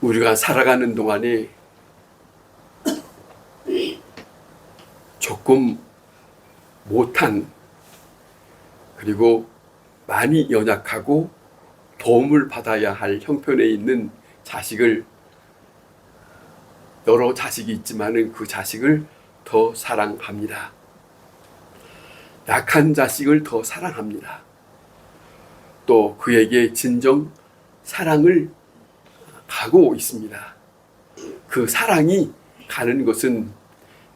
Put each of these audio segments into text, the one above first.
우리가 살아가는 동안에 조금 못한, 그리고 많이 연약하고 도움을 받아야 할 형편에 있는 자식을, 여러 자식이 있지만은 그 자식을 더 사랑합니다. 약한 자식을 더 사랑합니다. 또 그에게 진정 사랑을 가고 있습니다. 그 사랑이 가는 것은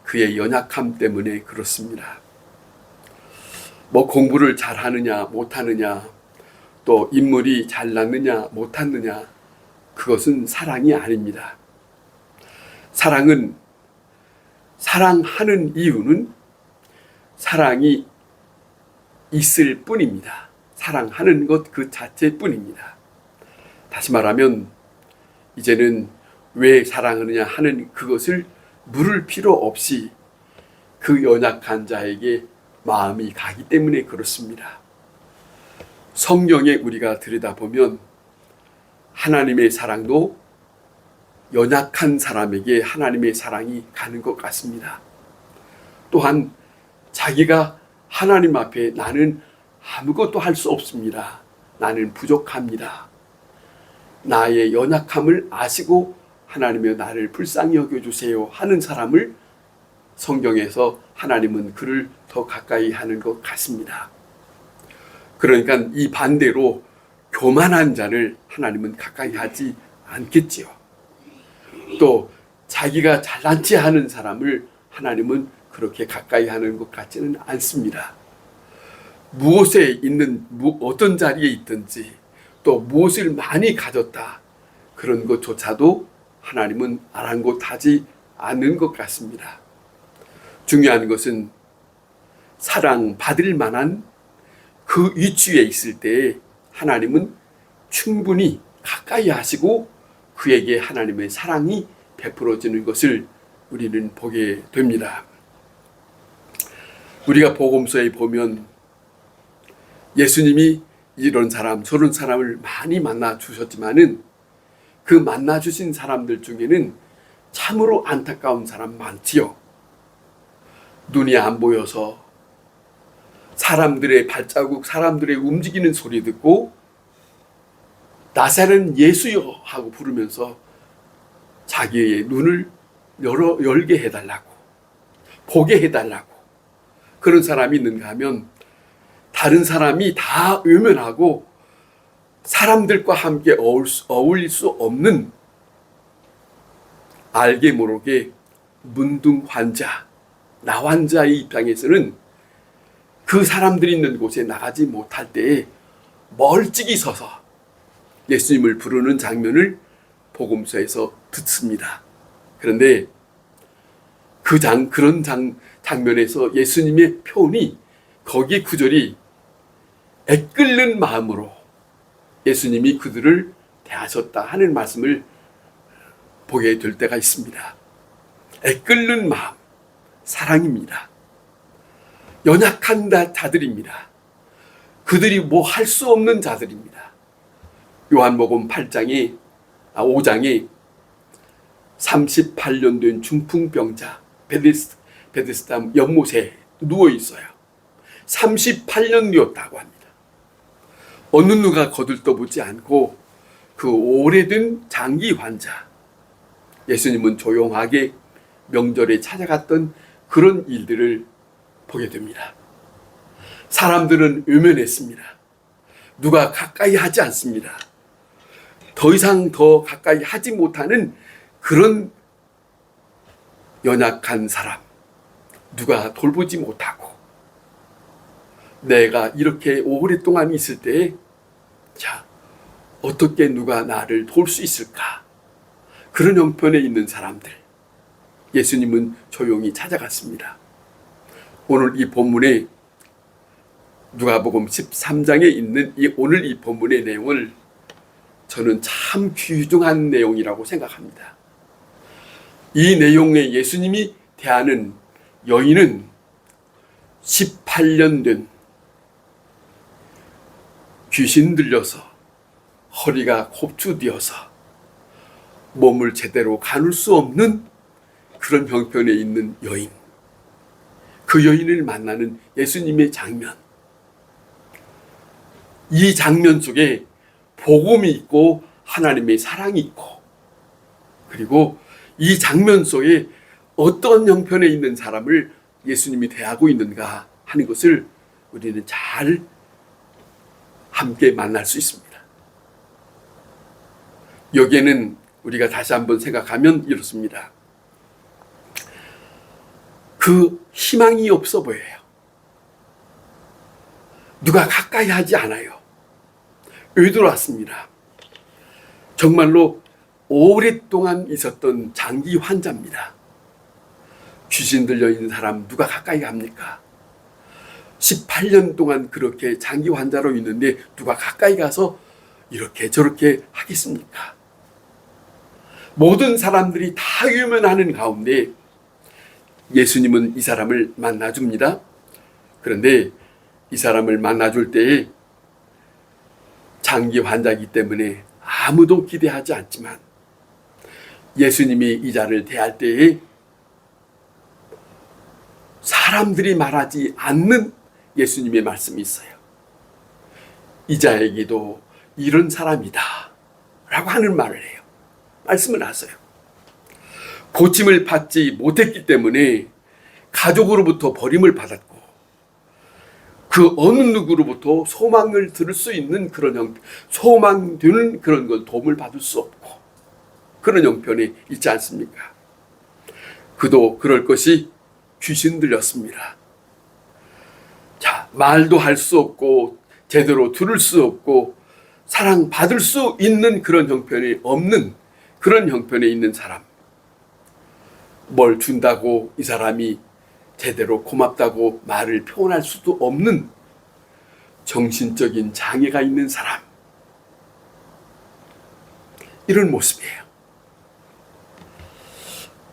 그의 연약함 때문에 그렇습니다. 뭐 공부를 잘하느냐 못하느냐, 또 인물이 잘났느냐 못하느냐, 그것은 사랑이 아닙니다. 사랑은, 사랑하는 이유는 사랑이 있을 뿐입니다. 사랑하는 것 그 자체뿐입니다. 다시 말하면 이제는 왜 사랑하느냐 하는 그것을 물을 필요 없이 그 연약한 자에게 마음이 가기 때문에 그렇습니다. 성경에 우리가 들여다보면 하나님의 사랑도 연약한 사람에게 하나님의 사랑이 가는 것 같습니다. 또한 자기가 하나님 앞에 나는 아무것도 할 수 없습니다. 나는 부족합니다. 나의 연약함을 아시고 하나님여 나를 불쌍히 여겨주세요 하는 사람을 성경에서 하나님은 그를 더 가까이 하는 것 같습니다. 그러니까 이 반대로 교만한 자를 하나님은 가까이 하지 않겠지요. 또 자기가 잘난 체 하는 사람을 하나님은 그렇게 가까이 하는 것 같지는 않습니다. 무엇에 있는, 어떤 자리에 있든지 또 무엇을 많이 가졌다, 그런 것조차도 하나님은 아랑곳하지 않는 것 같습니다. 중요한 것은 사랑받을 만한 그 위치에 있을 때 하나님은 충분히 가까이 하시고 그에게 하나님의 사랑이 베풀어지는 것을 우리는 보게 됩니다. 우리가 복음서에 보면 예수님이 이런 사람 저런 사람을 많이 만나 주셨지만은 그 만나 주신 사람들 중에는 참으로 안타까운 사람 많지요. 눈이 안 보여서 사람들의 발자국, 사람들의 움직이는 소리 듣고 나사렛 예수여 하고 부르면서 자기의 눈을 열게 해달라고, 보게 해달라고, 그런 사람이 있는가 하면 다른 사람이 다 외면하고 사람들과 함께 어울릴 수 없는 알게 모르게 문둥 환자, 나환자의 입장에서는 그 사람들이 있는 곳에 나가지 못할 때에 멀찍이 서서 예수님을 부르는 장면을 복음서에서 듣습니다. 그런데 그런 장면에서 예수님의 표현이, 거기 구절이 애끓는 마음으로 예수님이 그들을 대하셨다 하는 말씀을 보게 될 때가 있습니다. 애끓는 마음, 사랑입니다. 연약한 자들입니다. 그들이 뭐 할 수 없는 자들입니다. 요한복음 5장에 38년 된 중풍병자 베데스다 연못에 누워 있어요. 38년 누웠다고 합니다. 어느 누가 거들떠보지 않고 그 오래된 장기 환자, 예수님은 조용하게 명절에 찾아갔던 그런 일들을 보게 됩니다. 사람들은 외면했습니다. 누가 가까이 하지 않습니다. 더 이상 더 가까이 하지 못하는 그런 연약한 사람, 누가 돌보지 못하고, 내가 이렇게 오랫동안 있을 때, 자, 어떻게 누가 나를 도울 수 있을까? 그런 형편에 있는 사람들, 예수님은 조용히 찾아갔습니다. 오늘 이 본문에 누가복음 13장에 있는 오늘 이 본문의 내용을 저는 참 귀중한 내용이라고 생각합니다. 이 내용에 예수님이 대하는 여인은 18년 된 귀신 들려서 허리가 곱추되어서 몸을 제대로 가눌 수 없는 그런 형편에 있는 여인, 그 여인을 만나는 예수님의 장면, 이 장면 속에 복음이 있고 하나님의 사랑이 있고, 그리고 이 장면 속에 어떤 형편에 있는 사람을 예수님이 대하고 있는가 하는 것을 우리는 잘 함께 만날 수 있습니다. 여기에는 우리가 다시 한번 생각하면 이렇습니다. 그 희망이 없어 보여요. 누가 가까이 하지 않아요. 의도왔습니다. 정말로 오랫동안 있었던 장기 환자입니다. 귀신 들려 있는 사람 누가 가까이 갑니까? 18년 동안 그렇게 장기 환자로 있는데 누가 가까이 가서 이렇게 저렇게 하겠습니까? 모든 사람들이 다 유면하는 가운데 예수님은 이 사람을 만나줍니다. 그런데 이 사람을 만나줄 때에 장기 환자이기 때문에 아무도 기대하지 않지만 예수님이 이 자를 대할 때에 사람들이 말하지 않는 예수님의 말씀이 있어요. 이 자에게도 이런 사람이다 라고 하는 말을 해요. 말씀을 하세요. 고침을 받지 못했기 때문에 가족으로부터 버림을 받았고 그 어느 누구로부터 소망을 들을 수 있는 그런 형편, 소망되는 그런 걸 도움을 받을 수 없고 그런 형편이 있지 않습니까? 그도 그럴 것이 귀신 들렸습니다. 자, 말도 할 수 없고 제대로 들을 수 없고 사랑받을 수 있는 그런 형편이 없는 그런 형편에 있는 사람, 뭘 준다고 이 사람이 제대로 고맙다고 말을 표현할 수도 없는 정신적인 장애가 있는 사람, 이런 모습이에요.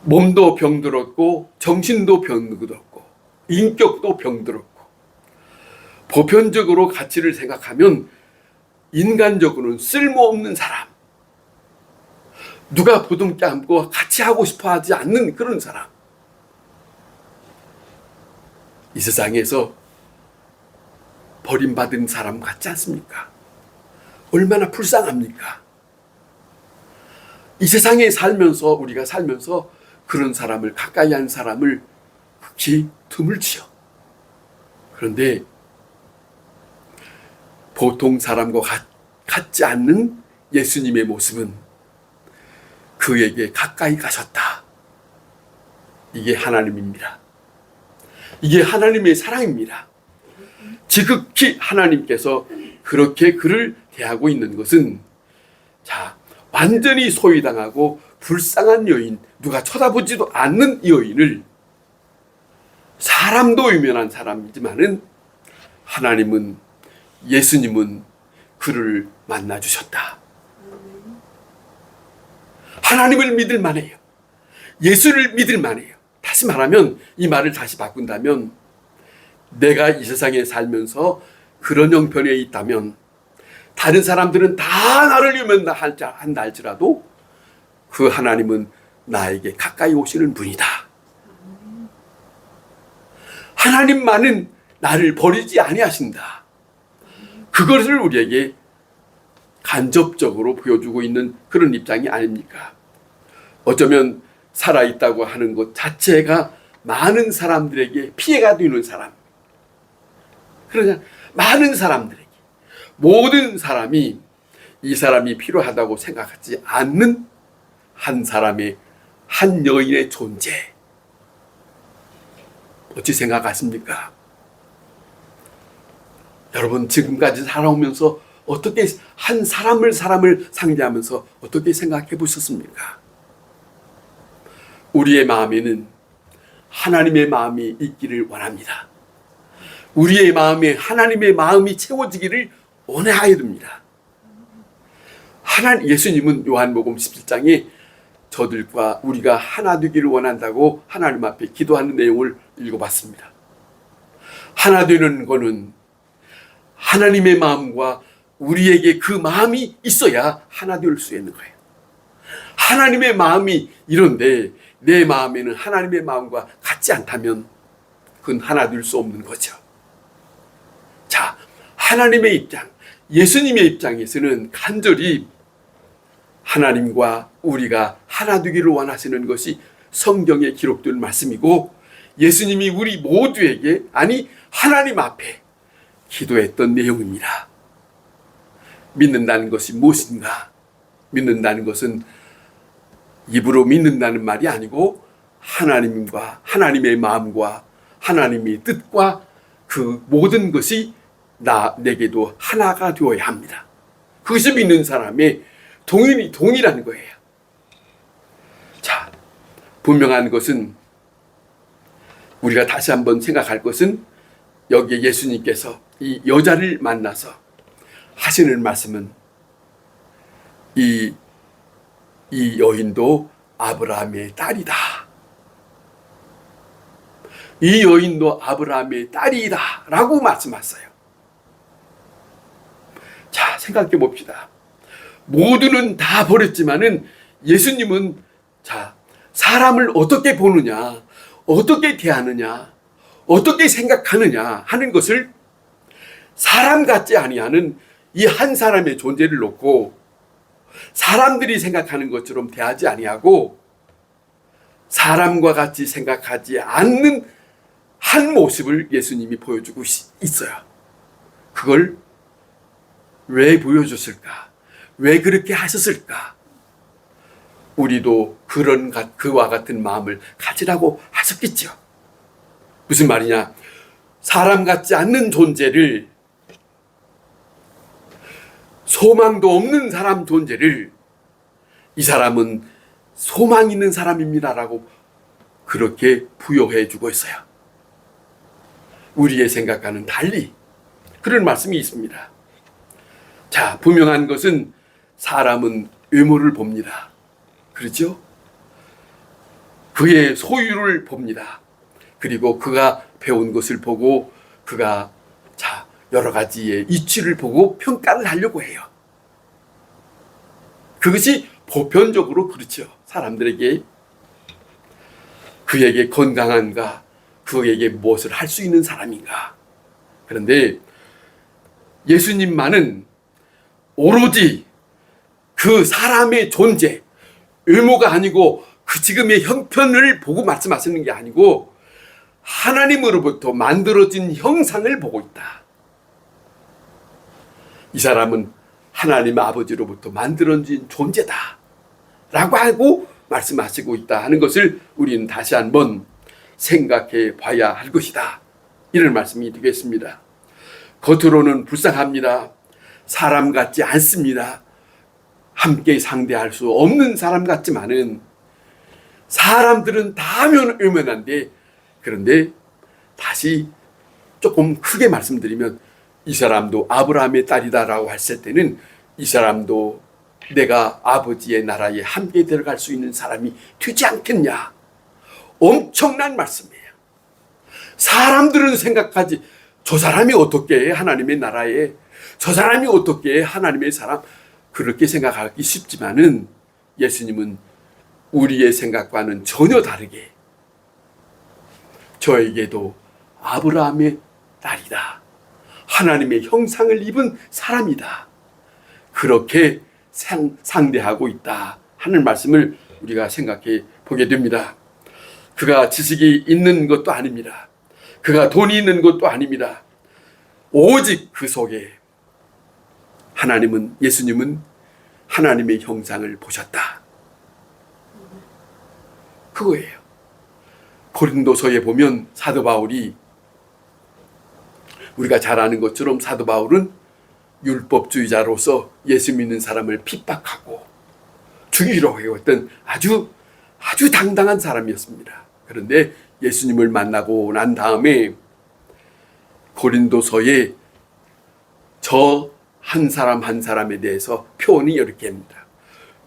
몸도 병들었고 정신도 병들었고 인격도 병들었고 보편적으로 가치를 생각하면 인간적으로는 쓸모없는 사람, 누가 부둥켜 안고 같이 하고 싶어 하지 않는 그런 사람, 이 세상에서 버림받은 사람 같지 않습니까? 얼마나 불쌍합니까? 이 세상에 살면서 우리가 살면서 그런 사람을 가까이 한 사람을 극히 드물지요. 그런데 보통 사람과 같지 않는 예수님의 모습은 그에게 가까이 가셨다. 이게 하나님입니다. 이게 하나님의 사랑입니다. 지극히 하나님께서 그렇게 그를 대하고 있는 것은, 자, 완전히 소외당하고 불쌍한 여인, 누가 쳐다보지도 않는 이 여인을, 사람도 유명한 사람이지만은 하나님은, 예수님은 그를 만나주셨다. 하나님을 믿을 만해요. 예수를 믿을 만해요. 다시 말하면, 이 말을 다시 바꾼다면, 내가 이 세상에 살면서 그런 형편에 있다면 다른 사람들은 다 나를 유면한다 할지라도 그 하나님은 나에게 가까이 오시는 분이다. 하나님만은 나를 버리지 아니하신다. 그것을 우리에게 간접적으로 보여주고 있는 그런 입장이 아닙니까? 어쩌면 살아있다고 하는 것 자체가 많은 사람들에게 피해가 되는 사람, 그러냐, 많은 사람들에게, 모든 사람이 이 사람이 필요하다고 생각하지 않는 한 사람의, 한 여인의 존재, 어찌 생각하십니까? 여러분, 지금까지 살아오면서 어떻게 한 사람을 상대하면서 어떻게 생각해 보셨습니까? 우리의 마음에는 하나님의 마음이 있기를 원합니다. 우리의 마음에 하나님의 마음이 채워지기를 원해야 됩니다. 예수님은 요한복음 17장에 저들과 우리가 하나 되기를 원한다고 하나님 앞에 기도하는 내용을 읽어봤습니다. 하나 되는 것은 하나님의 마음과 우리에게 그 마음이 있어야 하나 될 수 있는 거예요. 하나님의 마음이 이런데 내 마음에는 하나님의 마음과 같지 않다면 그건 하나 될 수 없는 거죠. 자, 하나님의 입장, 예수님의 입장에서는 간절히 하나님과 우리가 하나 되기를 원하시는 것이 성경에 기록된 말씀이고, 예수님이 우리 모두에게, 아니 하나님 앞에 기도했던 내용입니다. 믿는다는 것이 무엇인가? 믿는다는 것은 입으로 믿는다는 말이 아니고 하나님과 하나님의 마음과 하나님의 뜻과 그 모든 것이 내게도 하나가 되어야 합니다. 그것이 믿는 사람의 동이라는 거예요. 자, 분명한 것은, 우리가 다시 한번 생각할 것은, 여기에 예수님께서 이 여자를 만나서 하시는 말씀은 이 여인도 아브라함의 딸이다. 이 여인도 아브라함의 딸이다 라고 말씀하셨어요. 자, 생각해 봅시다. 모두는 다 버렸지만은 예수님은, 자, 사람을 어떻게 보느냐, 어떻게 대하느냐, 어떻게 생각하느냐 하는 것을 사람 같지 아니하는 이 한 사람의 존재를 놓고 사람들이 생각하는 것처럼 대하지 아니하고 사람과 같이 생각하지 않는 한 모습을 예수님이 보여주고 있어요. 그걸 왜 보여줬을까? 왜 그렇게 하셨을까? 우리도 그와 같은 마음을 가지라고 하셨겠죠. 무슨 말이냐? 사람 같지 않는 존재를, 소망도 없는 사람 존재를, 이 사람은 소망 있는 사람입니다라고 그렇게 부여해 주고 있어요. 우리의 생각과는 달리 그런 말씀이 있습니다. 자, 분명한 것은 사람은 외모를 봅니다. 그렇죠? 그의 소유를 봅니다. 그리고 그가 배운 것을 보고 그가 여러 가지의 이치를 보고 평가를 하려고 해요. 그것이 보편적으로 그렇죠. 사람들에게 그에게 건강한가, 그에게 무엇을 할 수 있는 사람인가. 그런데 예수님만은 오로지 그 사람의 존재, 외모가 아니고 그 지금의 형편을 보고 말씀하시는 게 아니고 하나님으로부터 만들어진 형상을 보고 있다. 이 사람은 하나님 아버지로부터 만들어진 존재다 라고 하고 말씀하시고 있다 하는 것을 우리는 다시 한번 생각해 봐야 할 것이다. 이런 말씀이 되겠습니다. 겉으로는 불쌍합니다. 사람 같지 않습니다. 함께 상대할 수 없는 사람 같지만은 사람들은 다 외면한데, 그런데 다시 조금 크게 말씀드리면 이 사람도 아브라함의 딸이다라고 했을 때는 이 사람도 내가 아버지의 나라에 함께 들어갈 수 있는 사람이 되지 않겠냐. 엄청난 말씀이에요. 사람들은 생각하지, 저 사람이 어떻게 해 하나님의 나라에, 저 사람이 어떻게 해 하나님의 사람, 그렇게 생각하기 쉽지만은 예수님은 우리의 생각과는 전혀 다르게 저에게도 아브라함의 딸이다, 하나님의 형상을 입은 사람이다, 그렇게 상대하고 있다 하는 말씀을 우리가 생각해 보게 됩니다. 그가 지식이 있는 것도 아닙니다. 그가 돈이 있는 것도 아닙니다. 오직 그 속에 예수님은 하나님의 형상을 보셨다. 그거예요. 고린도서에 보면 사도 바울이, 우리가 잘 아는 것처럼 사도 바울은 율법주의자로서 예수 믿는 사람을 핍박하고 죽이려고 했던 아주 당당한 사람이었습니다. 그런데 예수님을 만나고 난 다음에 고린도서에 저 한 사람 한 사람에 대해서 표현이 이렇게 합니다.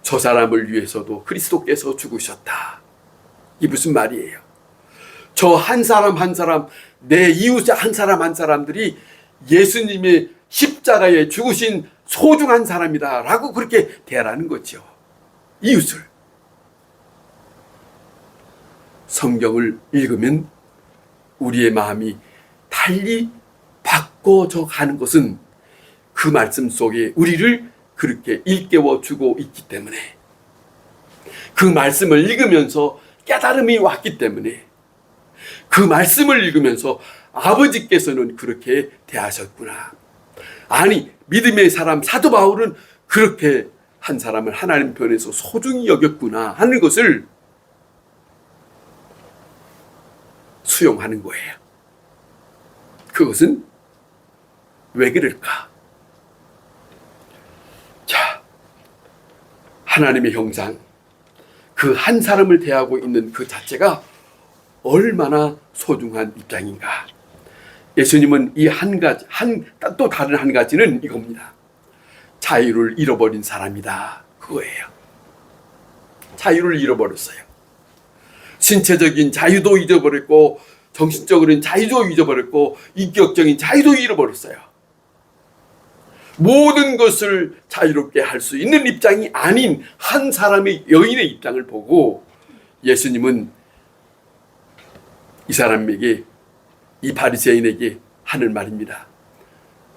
저 사람을 위해서도 그리스도께서 죽으셨다. 이게 무슨 말이에요? 저 한 사람 한 사람, 내 이웃 한 사람 한 사람들이 예수님의 십자가에 죽으신 소중한 사람이다 라고 그렇게 대하라는 거죠. 이웃을. 성경을 읽으면 우리의 마음이 달리 바꿔져 가는 것은 그 말씀 속에 우리를 그렇게 일깨워 주고 있기 때문에, 그 말씀을 읽으면서 깨달음이 왔기 때문에, 그 말씀을 읽으면서 아버지께서는 그렇게 대하셨구나. 아니, 믿음의 사람 사도 바울은 그렇게 한 사람을 하나님 편에서 소중히 여겼구나 하는 것을 수용하는 거예요. 그것은 왜 그럴까? 자, 하나님의 형상, 그 한 사람을 대하고 있는 그 자체가 얼마나 소중한 입장인가. 예수님은 이 한 가지, 또 다른 한 가지는 이겁니다. 자유를 잃어버린 사람이다. 그거예요. 자유를 잃어버렸어요. 신체적인 자유도 잊어버렸고, 정신적인 자유도 잊어버렸고, 인격적인 자유도 잃어버렸어요. 모든 것을 자유롭게 할 수 있는 입장이 아닌 한 사람의 여인의 입장을 보고 예수님은 이 사람에게, 이 바리새인에게 하는 말입니다.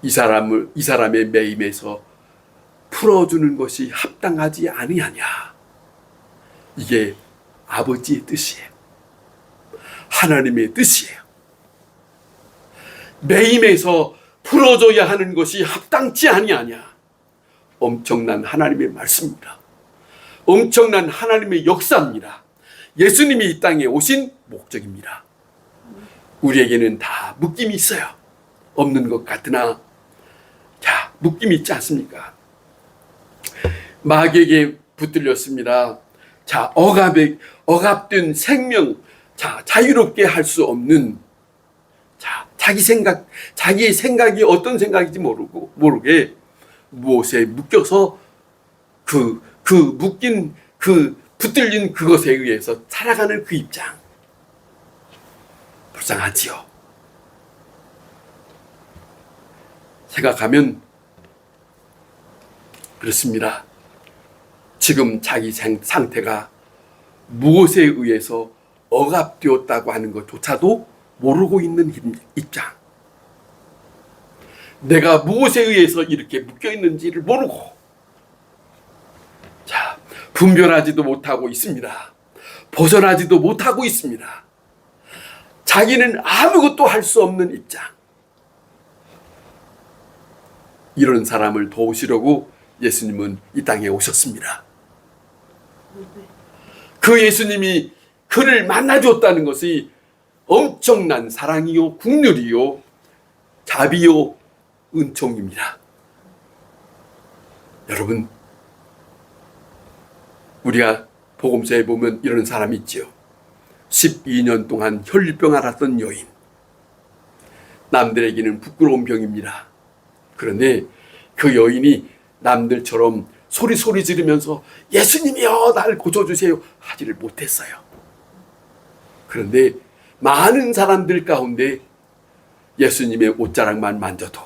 이 사람의 매임에서 풀어주는 것이 합당하지 아니하냐. 이게 아버지의 뜻이에요. 하나님의 뜻이에요. 매임에서 풀어줘야 하는 것이 합당치 아니하냐. 엄청난 하나님의 말씀입니다. 엄청난 하나님의 역사입니다. 예수님이 이 땅에 오신 목적입니다. 우리에게는 다 묶임이 있어요. 없는 것 같으나, 자, 묶임이 있지 않습니까? 마귀에게 붙들렸습니다. 자, 억압된 생명, 자, 자유롭게 할 수 없는, 자, 자기의 생각이 어떤 생각인지 모르게 무엇에 묶여서 붙들린 그것에 의해서 살아가는 그 입장. 불쌍하지요. 생각하면 그렇습니다. 지금 자기 상태가 무엇에 의해서 억압되었다고 하는 것조차도 모르고 있는 입장. 내가 무엇에 의해서 이렇게 묶여있는지를 모르고, 자, 분별하지도 못하고 있습니다. 벗어나지도 못하고 있습니다. 자기는 아무것도 할 수 없는 입장. 이런 사람을 도우시려고 예수님은 이 땅에 오셨습니다. 그 예수님이 그를 만나줬다는 것이 엄청난 사랑이요, 긍휼이요, 자비요, 은총입니다. 여러분, 우리가 복음서에 보면 이런 사람이 있지요. 12년 동안 혈류병 앓았던 여인. 남들에게는 부끄러운 병입니다. 그런데 그 여인이 남들처럼 소리 지르면서 예수님이여 나를 고쳐주세요 하지를 못했어요. 그런데 많은 사람들 가운데 예수님의 옷자락만 만져도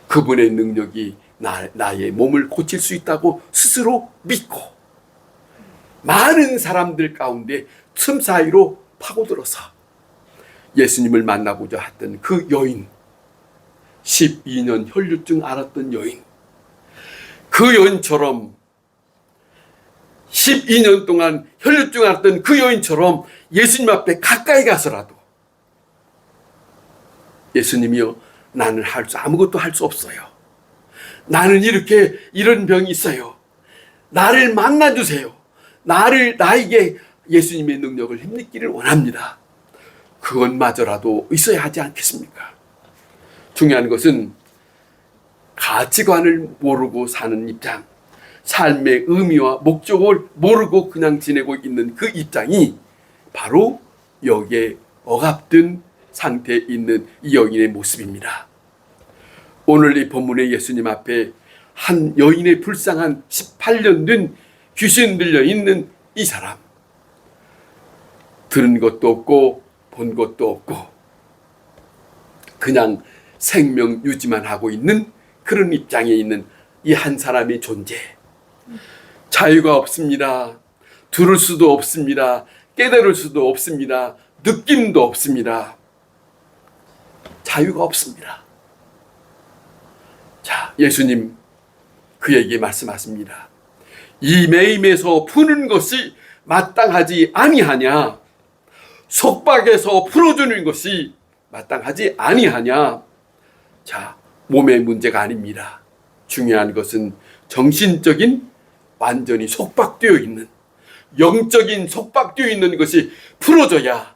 그분의 능력이 나의 몸을 고칠 수 있다고 스스로 믿고, 많은 사람들 가운데 틈 사이로 파고들어서 예수님을 만나고자 했던 그 여인, 12년 혈류증 앓았던 여인, 그 여인처럼 12년 동안 혈류증 앓았던 그 여인처럼 예수님 앞에 가까이 가서라도 예수님이요, 나는 아무것도 할 수 없어요. 나는 이런 병이 있어요. 나를 만나주세요. 나에게 예수님의 능력을 힘입기를 원합니다. 그것마저라도 있어야 하지 않겠습니까? 중요한 것은 가치관을 모르고 사는 입장, 삶의 의미와 목적을 모르고 그냥 지내고 있는 그 입장이 바로 여기에 억압된 상태에 있는 이 여인의 모습입니다. 오늘 이 본문의 예수님 앞에 한 여인의 불쌍한 18년 된 귀신 들려 있는 이 사람, 들은 것도 없고 본 것도 없고 그냥 생명 유지만 하고 있는 그런 입장에 있는 이 한 사람의 존재. 자유가 없습니다. 들을 수도 없습니다. 깨달을 수도 없습니다. 느낌도 없습니다. 자유가 없습니다. 자, 예수님 그에게 말씀하십니다. 이 매임에서 푸는 것이 마땅하지 아니하냐? 속박에서 풀어주는 것이 마땅하지 아니하냐? 자, 몸의 문제가 아닙니다. 중요한 것은 정신적인 완전히 속박되어 있는, 영적인 속박되어 있는 것이 풀어져야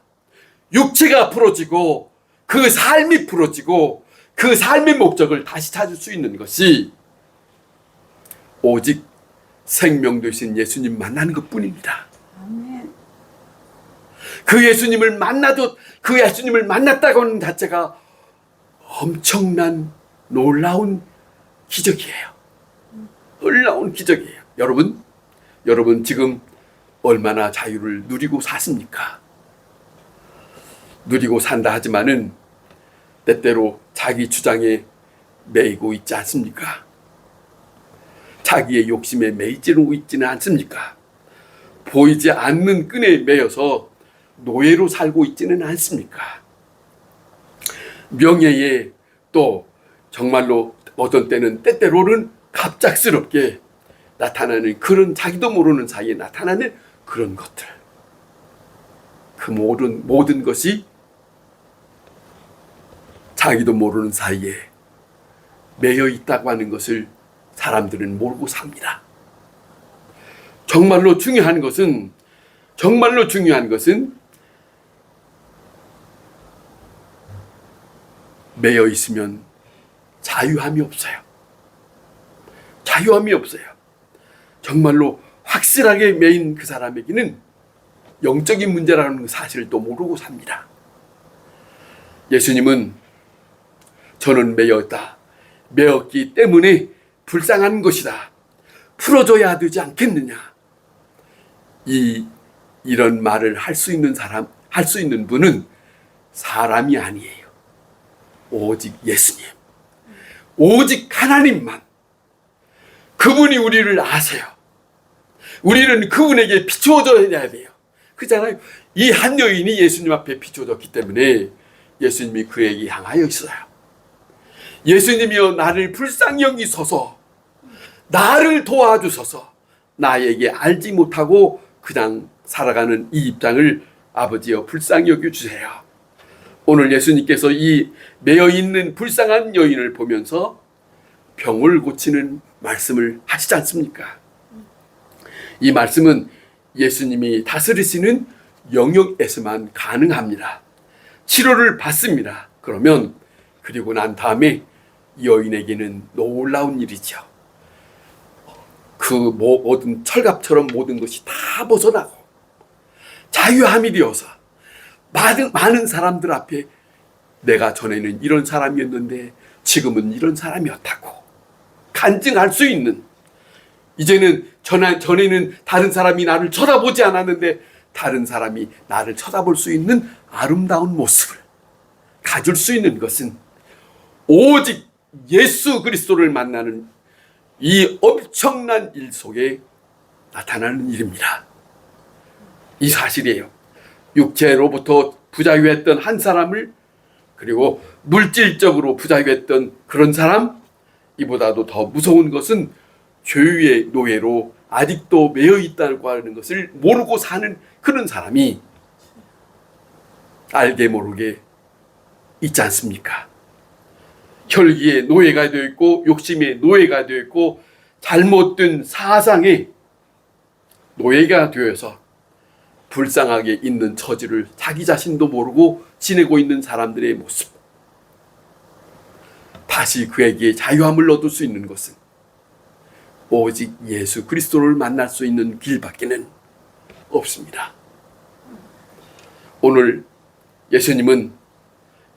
육체가 풀어지고 그 삶이 풀어지고 그 삶의 목적을 다시 찾을 수 있는 것이 오직 생명 되신 예수님 만나는 것뿐입니다. 아멘. 그 예수님을 만났다고 하는 자체가 엄청난 놀라운 기적이에요. 놀라운 기적이에요. 여러분 지금 얼마나 자유를 누리고 사십니까? 누리고 산다 하지만은 때때로 자기 주장에 매이고 있지 않습니까? 자기의 욕심에 매이지고 있지는 않습니까? 보이지 않는 끈에 매여서 노예로 살고 있지는 않습니까? 명예에 또 정말로 어떤 때는 때때로는 갑작스럽게 나타나는 그런 자기도 모르는 사이에 나타나는 그런 것들, 그 모든 것이 자기도 모르는 사이에 매여 있다고 하는 것을 사람들은 모르고 삽니다. 정말로 중요한 것은 매여 있으면 자유함이 없어요. 자유함이 없어요. 정말로 확실하게 매인 그 사람에게는 영적인 문제라는 사실을 또 모르고 삽니다. 예수님은 저는 매였기 때문에 불쌍한 것이다. 풀어줘야 되지 않겠느냐. 이런 말을 할 수 있는 분은 사람이 아니에요. 오직 예수님, 오직 하나님만. 그분이 우리를 아세요. 우리는 그분에게 비추어져야 돼요. 그렇잖아요. 이 한 여인이 예수님 앞에 비추어졌기 때문에 예수님이 그에게 향하여 있어요. 예수님이여 나를 불쌍히 여기소서, 나를 도와주소서. 나에게 알지 못하고 그냥 살아가는 이 입장을 아버지여 불쌍히 여겨주세요. 오늘 예수님께서 이 매여있는 불쌍한 여인을 보면서 병을 고치는 말씀을 하시지 않습니까? 이 말씀은 예수님이 다스리시는 영역에서만 가능합니다. 치료를 받습니다. 그리고 난 다음에 여인에게는 놀라운 일이죠. 그 모든 철갑처럼 모든 것이 다 벗어나고 자유함이 되어서 많은 사람들 앞에 내가 전에는 이런 사람이었는데 지금은 이런 사람이었다고 간증할 수 있는, 이제는 전에는 다른 사람이 나를 쳐다보지 않았는데 다른 사람이 나를 쳐다볼 수 있는 아름다운 모습을 가질 수 있는 것은 오직 예수 그리스도를 만나는 이 엄청난 일 속에 나타나는 일입니다. 이 사실이에요. 육체로부터 부자유했던 한 사람을, 그리고 물질적으로 부자유했던 그런 사람, 이보다도 더 무서운 것은 죄의 노예로 아직도 매여 있다고 하는 것을 모르고 사는 그런 사람이 알게 모르게 있지 않습니까? 혈기의 노예가 되어 있고 욕심의 노예가 되어 있고 잘못된 사상의 노예가 되어서 불쌍하게 있는 처지를 자기 자신도 모르고 지내고 있는 사람들의 모습. 다시 그에게 자유함을 얻을 수 있는 것은 오직 예수 그리스도를 만날 수 있는 길밖에는 없습니다. 오늘 예수님은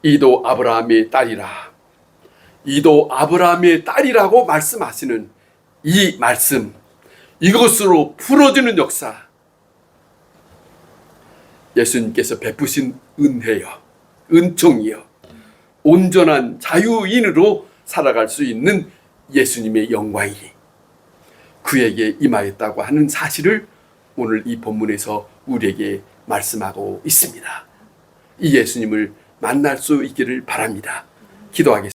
이도 아브라함의 딸이라, 이도 아브라함의 딸이라고 말씀하시는 이 말씀, 이것으로 풀어주는 역사, 예수님께서 베푸신 은혜여, 은총이여, 온전한 자유인으로 살아갈 수 있는 예수님의 영광이 그에게 임하였다고 하는 사실을 오늘 이 본문에서 우리에게 말씀하고 있습니다. 이 예수님을 만날 수 있기를 바랍니다. 기도하겠습니다.